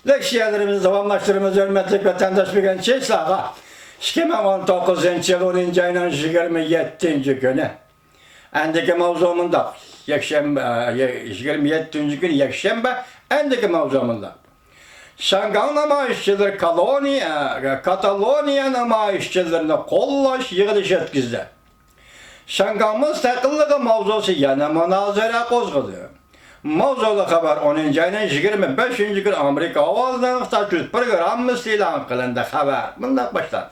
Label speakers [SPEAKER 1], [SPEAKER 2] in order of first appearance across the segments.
[SPEAKER 1] Leksiyalarımızı davamlaştırımız hürmetlik vatandaş bilgen Çeslağa 2019 yıl 10. ayının 27. günü endeki mavzumunda Yakşembe 27. gün Yakşembe endeki mavzumunda Şangal namayişçiler Kataloniya namayişçilerini kollaş yığılış etkizdi. Şangal müstakilliği mavzusu yana münazara kozgıdı. Mavzulu haber 10. ayının 25. gün Amerika Ovazı'nın statüs programı ilan kılındı haber. Bundan başladı.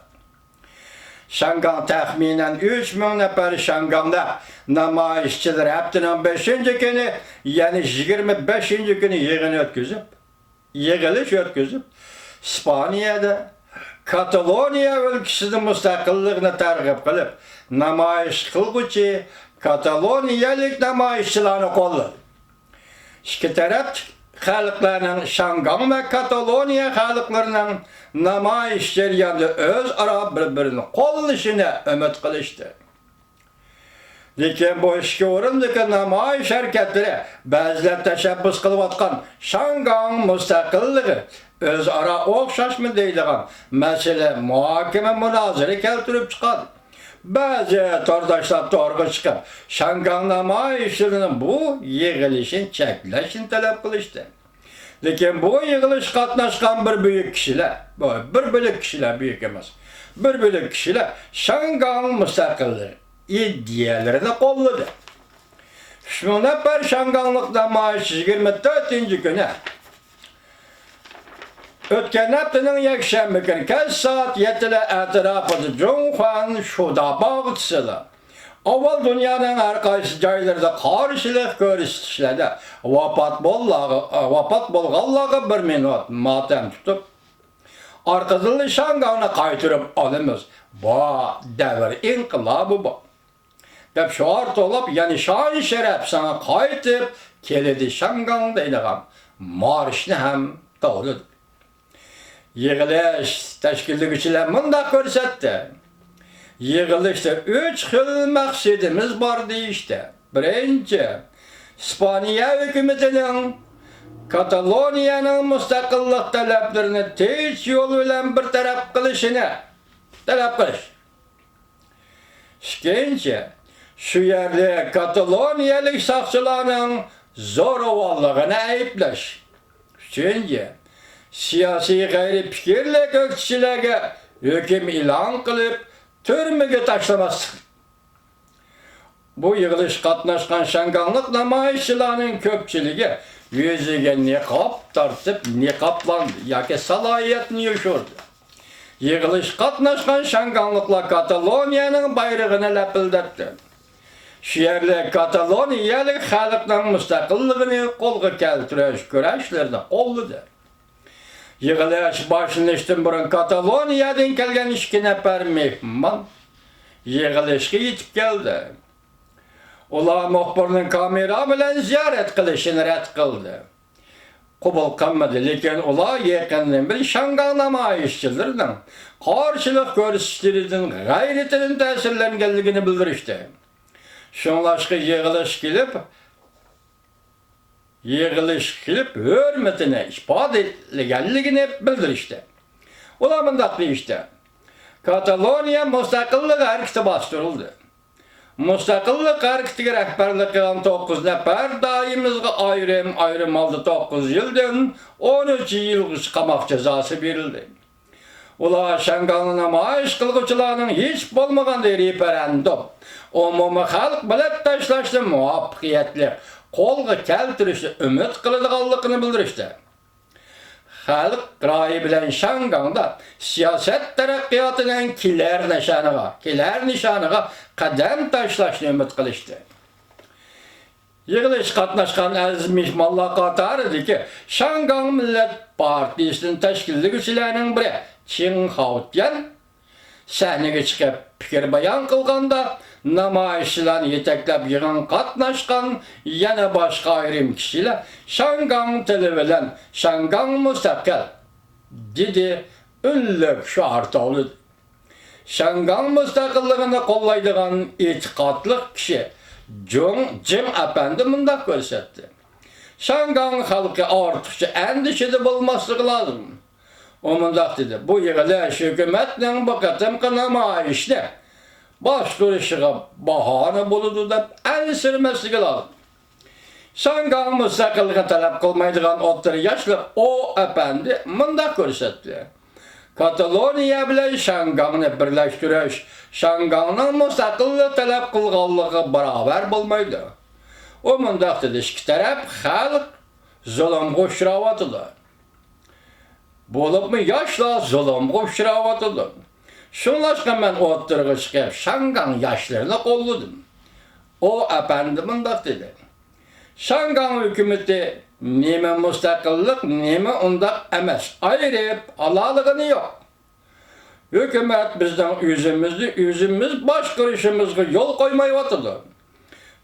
[SPEAKER 1] Şangal tahminen 3000 nefer Şangal'da namayişçiler haftanın 5. günü yani 25. günü yığılış ötküzüp İspanya'da Kataloniya ülkesinin müstakilliğini targıp kılıp namayış kılgıcı Kataloniyalık namayışçılarını kolladı. İki taraf halklarının Şangal ve Kataloniya halklarının namayış jarayonida özara birbirini kollaşını ümit qilishdi. Lekin bu ishga o'rindagi namoyish harakatlari ba'zilar tashabbus qilayotgan Şangal mustaqilligi o'zaro o'xshashmi deydigan masala muhokama munozara keltirib chiqadi. Ba'zi tordoshlar to'g'ri chiqib Şangal namoyishining bu yig'ilishini cheklashni talab qilishdi. Lekin bu yig'ilish qatnashgan bir buyuk kishilar, bir bo'lak kishilar buyuk emas. Bir bo'lak kishilar Şangal mustaqilligi ideyalarini qo'lladı. Shu nafar Şangallik namoyish 24. kuni o'tgan haftaning yakshanba kuni kech soat 7 atrofida Jonxuan Shudabog'tisida avval dunyoning har qaysi joylarida qarshilik ko'rsatishlarda vafot bo'lganlarga 1 minut motam tutib orqadan Şangalni qaytirib olamiz. Bu davr inqilobi bu. deb shior to'lab, ya'ni shon sharaf sana qaytib keladi Şangal deydigan marshni ham to'g'riladi. Yig'ilish tashkilotchilar bunda ko'rsatdi. Yig'ilishda 3 xil maqsadimiz bor deyishdi. Birinchi, İspaniya hukumatining Kataloniyaning mustaqillik talablarini tez yo'l bilan bartaraf qilishini talab qilish. Ikkinchi, shu yerda Kataloniyalik soqchilarning zo'ravonligini ayblash. Uchinchi, siyosiy g'ayri fikrli kishilarga hukm e'lon qilib turmaga tashlamaslik. Bu yig'ilish qatnashgan Şangallik namoyishchilarning ko'pchiligi yuziga niqob tortib niqoblandi yoki salohiyatni yo'shirdi. Yig'ilish qatnashgan Şangalliklar Kataloniyaning bayrog'ini lapildatdi. Shu yerda Kataloniyalik xalqning mustaqilligini qo'lga keltirish kurashlarida qo'lladi. Yig'ilish boshlanishdan burun Kataloniyadan kelgan 2 nafar mehmon yig'ilishga yetib keldi. Ular muxbirning kamera bilan ziyorat qilishini rad qildi. Qabul qilmadi, lekin ular yaqindan bir Şangal namoyishchilarining qarshilik ko'rsatishlaridan g'ayratidan ta'sirlanganligini bildirishdi. Shunlashqa yig'ilish qilib hurmatini ifodalaganligini bildirishdi. Ular bunday deyishdi. Kataloniya mustaqillik harakati boshlanildi. Mustaqillik harakatiga rahbarlik qilgan 9 nafar doimizga ayrim oldi 9 yildan 13 yilgacha qamoq jazosi berildi. Ular Şangal namoyish qiluvchilarning hech bo'lmaganda referendum umumiy xalq bilan tashlashni muvaffaqiyatli qo'lga keltirishni umid qiladiganligini bildirishdi. Xalq ra'yi bilan Şangalda siyosat taraqqiyotining kelar nishoniga qadam tashlashni umid qilishdi. Yig'ilish qatnashgan aziz mehmonlar qatorida Şangal Millat Partiyasining tashkilotchilarining biri Qin Haotian sahnaga chiqib fikr bayon qilganda namoyishchilarni yetaklab yig'in qatnashgan yana boshqa ayrim kishilar Şangal tili bilan Şangal mustaqil dedi unlik shior to'ldi. Şangal mustaqilligini qo'llaydigan e'tiqodli kishi Jim Apandi bunda ko'rsatdi. Şangan halkı artıkça endişeli bulması lazım. O mundaq dedi, bu yığılış hükümetle bu qatım namayişdə baş duruşuğa bahane buludu da el sürmesi lazım. Şangan müstakilliği talep kılmaydıgan 30 yaşlı o efendi mundaq görsetti. Kataloniya bilen Şangan'ı birleştiriş, Şangan'ın müstakilliği talep kılganlığı beraber bulmaydı. O mundaq dedi, iki taraf halk zulüm uçravatılar. Bolup mu yaşla zulüm uçravatılar. Şunlaşkan ben oturduğu çıkıp Şangan yaşlarını kolludum. O efendi mundaq dedi. Şangan hükümeti neme müstakillik, neme undaq emas. Ayırıp alalığını yok. Hükümet bizden yüzümüz baş kırışımızı yol koymayıvatıdı.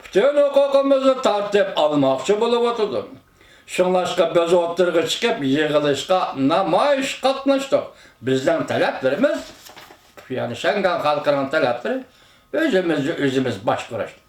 [SPEAKER 1] Bütün hukukumuzu tartip almakçı buluvatıdı. Şunlaşka biz oturduğu çıkıp yığılışka namayış katmıştık. Bizden taleplerimiz, yani Şangan halkının talepleri, özümüz baş kırıştık.